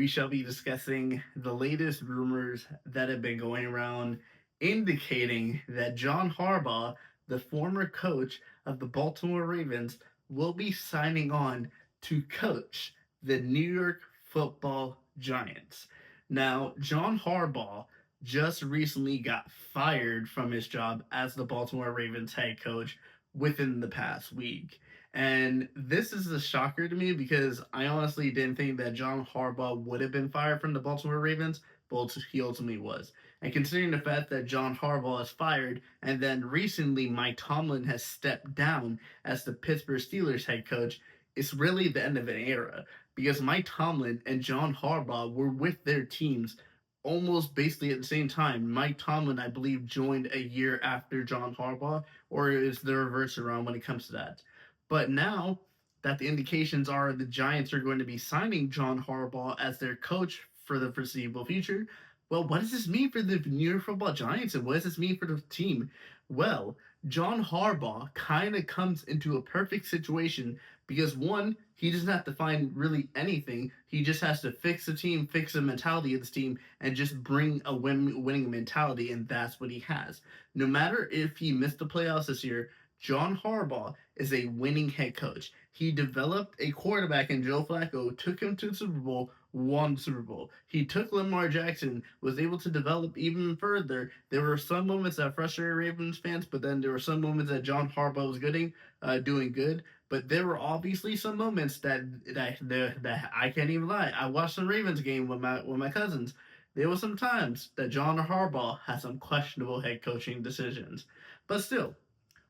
we shall be discussing the latest rumors that have been going around indicating that John Harbaugh, the former coach of the Baltimore Ravens, will be signing on to coach the New York Football Giants. Now, John Harbaugh just recently got fired from his job as the Baltimore Ravens head coach within the past week. And this is a shocker to me because I honestly didn't think that John Harbaugh would have been fired from the Baltimore Ravens, but he ultimately was. And considering the fact that John Harbaugh is fired, and then recently Mike Tomlin has stepped down as the Pittsburgh Steelers head coach, it's really the end of an era because Mike Tomlin and John Harbaugh were with their teams almost basically at the same time. Mike Tomlin, I believe, joined a year after John Harbaugh, or is the reverse around when it comes to that? But now that the indications are the Giants are going to be signing John Harbaugh as their coach for the foreseeable future, well, what does this mean for the New York Football Giants and what does this mean for the team? Well, John Harbaugh kind of comes into a perfect situation because one, he doesn't have to find really anything. He just has to fix the team, fix the mentality of this team, and just bring a winning mentality, and that's what he has. No matter if he missed the playoffs this year, John Harbaugh is a winning head coach. He developed a quarterback in Joe Flacco, took him to the Super Bowl, won the Super Bowl. He took Lamar Jackson, was able to develop even further. There were some moments that frustrated Ravens fans, but then there were some moments that John Harbaugh was doing good. But there were obviously some moments that I can't even lie. I watched the Ravens game with my cousins. There were some times that John Harbaugh had some questionable head coaching decisions, but still,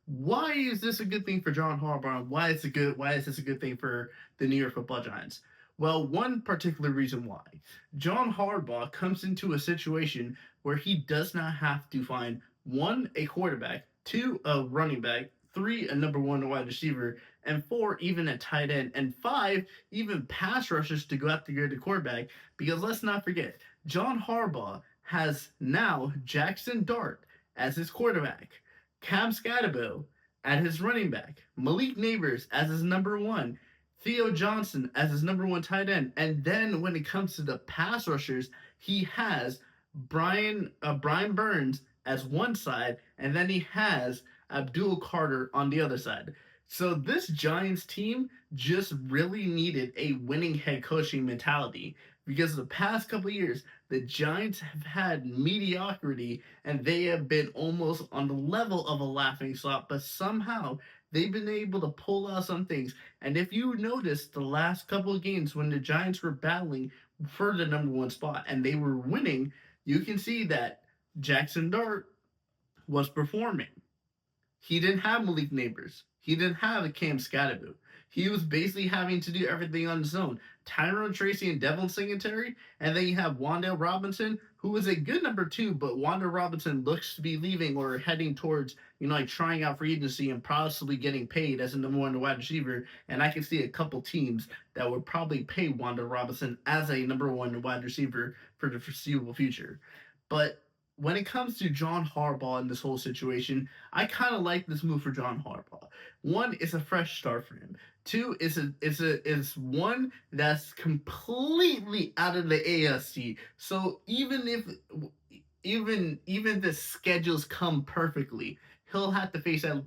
why is this a good thing for John Harbaugh? And why is this a good thing for the New York Football Giants? Well, one particular reason why. John Harbaugh comes into a situation where he does not have to find one, a quarterback, two, a running back, three, a number one wide receiver, and four, even a tight end, and five, even pass rushers to go after the quarterback. Because let's not forget, John Harbaugh has now Jackson Dart as his quarterback, Cam Scatterbill at his running back, Malik Neighbors as his number one, Theo Johnson as his number one tight end, and then when it comes to the pass rushers, he has Brian Burns as one side, and then he has Abdul Carter on the other side. So this Giants team just really needed a winning head coaching mentality because the past couple of years the Giants have had mediocrity and they have been almost on the level of a laughing stock, but somehow they've been able to pull out some things. And if you notice the last couple of games when the Giants were battling for the number one spot and they were winning, you can see that Jackson Dart was performing. He didn't have Malik Neighbors. He didn't have a Cam Scatterbill. He was basically having to do everything on his own. Tyrone Tracy and Devin Singletary, and then you have Wan'Dale Robinson, who is a good number two, but Wan'Dale Robinson looks to be leaving or heading towards, like trying out for agency and possibly getting paid as a number one wide receiver. And I can see a couple teams that would probably pay Wan'Dale Robinson as a number one wide receiver for the foreseeable future. But when it comes to John Harbaugh in this whole situation, I kind of like this move for John Harbaugh. One, it's a fresh start for him. Two, is one that's completely out of the AFC. So even the schedules come perfectly, he'll have to face at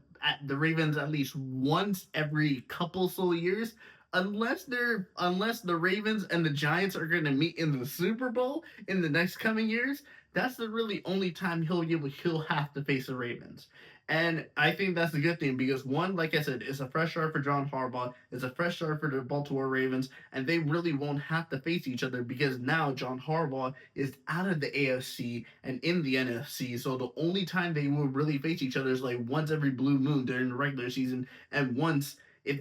the Ravens at least once every couple so years. Unless the Ravens and the Giants are going to meet in the Super Bowl in the next coming years, that's the really only time he'll have to face the Ravens. And I think that's a good thing because one, like I said, it's a fresh start for John Harbaugh, it's a fresh start for the Baltimore Ravens, and they really won't have to face each other because now John Harbaugh is out of the AFC and in the NFC. So the only time they will really face each other is like once every blue moon during the regular season, and once if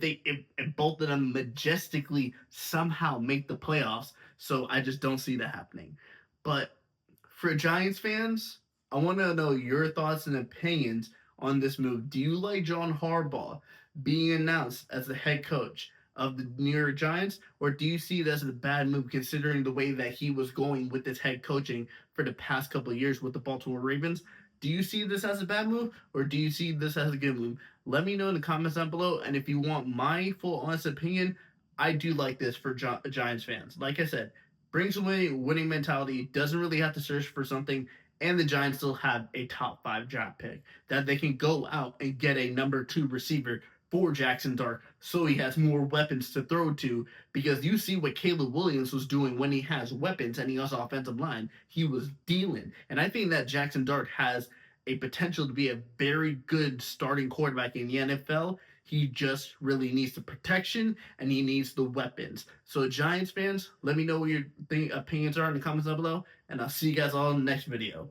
both of them majestically somehow make the playoffs. So I just don't see that happening. But for Giants fans, I want to know your thoughts and opinions on this move. Do you like John Harbaugh being announced as the head coach of the New York Giants, or do you see this as a bad move considering the way that he was going with this head coaching for the past couple of years with the Baltimore Ravens? Do you see this as a bad move, or do you see this as a good move? Let me know in the comments down below, and if you want my full honest opinion, I do like this for Giants fans. Like I said, brings away winning mentality, doesn't really have to search for something, and the Giants still have a top 5 draft pick that they can go out and get a number 2 receiver for Jackson Dart so he has more weapons to throw to, because you see what Caleb Williams was doing when he has weapons and he has offensive line. He was dealing. And I think that Jackson Dart has a potential to be a very good starting quarterback in the NFL. He just really needs the protection and he needs the weapons. So, Giants fans, let me know what your opinions are in the comments down below, and I'll see you guys all in the next video.